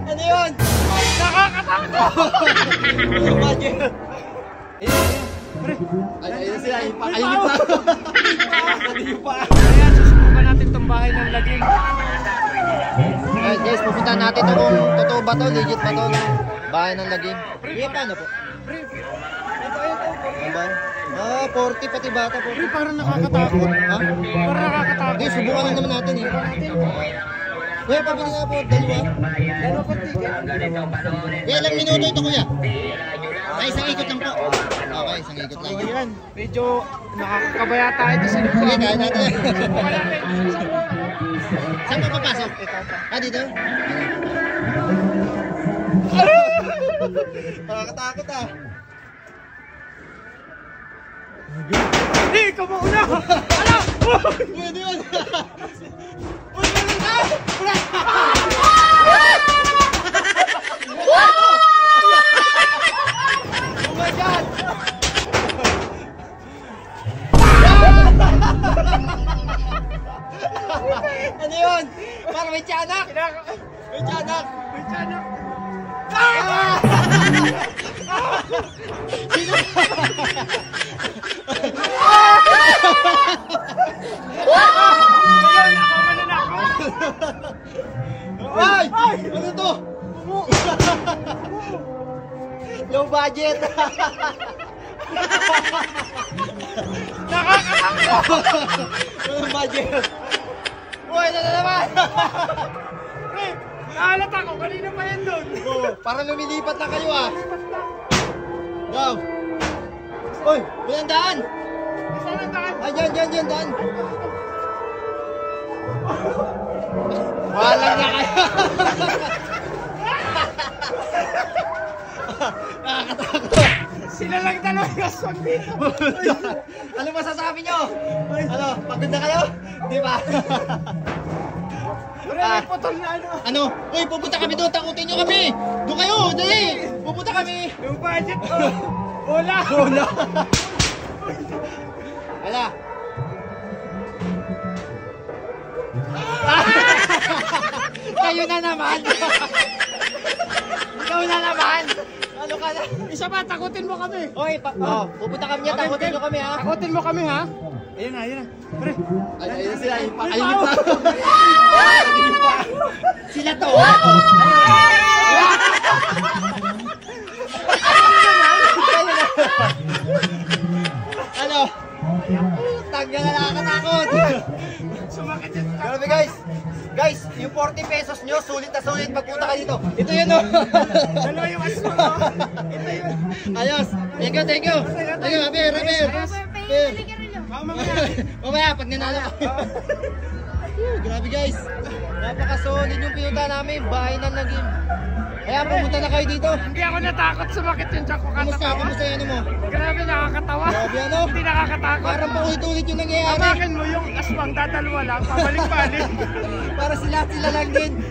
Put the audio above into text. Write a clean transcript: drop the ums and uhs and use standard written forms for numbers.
Ano yun? Nakakatakot! Budget. Ayun sila, ayun pa. Ayun pa. Ayan, susubukan natin itong bahay ng laging. Alright guys, pupuntahan natin ito kung totoo ba to, legit ba to, no? Bahay ng lagim. Iya, paano po? Ano ba? 40 pati bata po. Parang nakakatakot. Ha? Parang nakakatakot. Hindi, subukan lang naman natin eh. Kuya, pabili nga po, dalawa. Ilang minuto ito kuya? Ay, isang ikot lang po. Okay, isang ikot lang. So yan, medyo nakakabaya tayo ito sa lupa. Sige, kaya natin. Subukan natin. Saan ka papasok? Ah, dito? Nakakatakot ah. Hindi, ikaw mauna! Ala! Pwede yun! Uy, ganun ka! Oh my God! Ano yun? Parang may tiyanak! May tiyanak! May tiyanak! Sino? Ngayon, ako mananakaw! Ay! Ano to? Low budget! Nakakatakot! Low budget! Uy, ano na naman? Pre, nahalata ko, kanina pa yan doon. Parang lumilipat na kayo ah! Go! Uy! May daan! Saan ang daan? Ay, dyan, daan! Walang na kayo! Nakakatakot! Sila lang dalawa yung aswang dito. Ano masasabi nyo? Ano? Pagod na kayo? Di ba? Pre, may putol na ano. Ano? Uy, pupunta kami doon! Takutin nyo kami! Doon kayo! Dali! Pupunta kami! Yung budget ko. Bola. Bola! Wala! Kayo na naman! Ikaw na naman! Ano ka na? Isa pa, takutin mo kami. Oy, pupunta kami niya, takutin nyo kami ha! Takutin mo kami ha. Ayun na, ayun na. Pre. Ayun sila, ayun pa! May Ayun tao. pa! Ayun pa! Sila to! Ano? Tangga na nakakatakot! Sumakit yan. Grabe guys! Guys, yung 40 pesos nyo, sulit na sulit pagpunta kayo dito. Ito yun o! Dalawa yung aswang ko. Ito yun. Ayos! Thank you, thank you! Thank you, Haber! Mamaya, pag nanalo ka. Grabe guys! Napaka-solid yung pinunta namin, bahay ng lagim. Kaya pumunta na kayo dito. Hindi ako natakot, sumakit yung tiyan ko Kamusta? katatawa. Kamusta yan mo? Grabe, nakakatawa. Grabe ano? Hindi nakakatakot. Parang paulit-ulit yung nangyayari. Awakin mo yung aswang, dadalwa lang, pabalik-balik. Para sila lang din.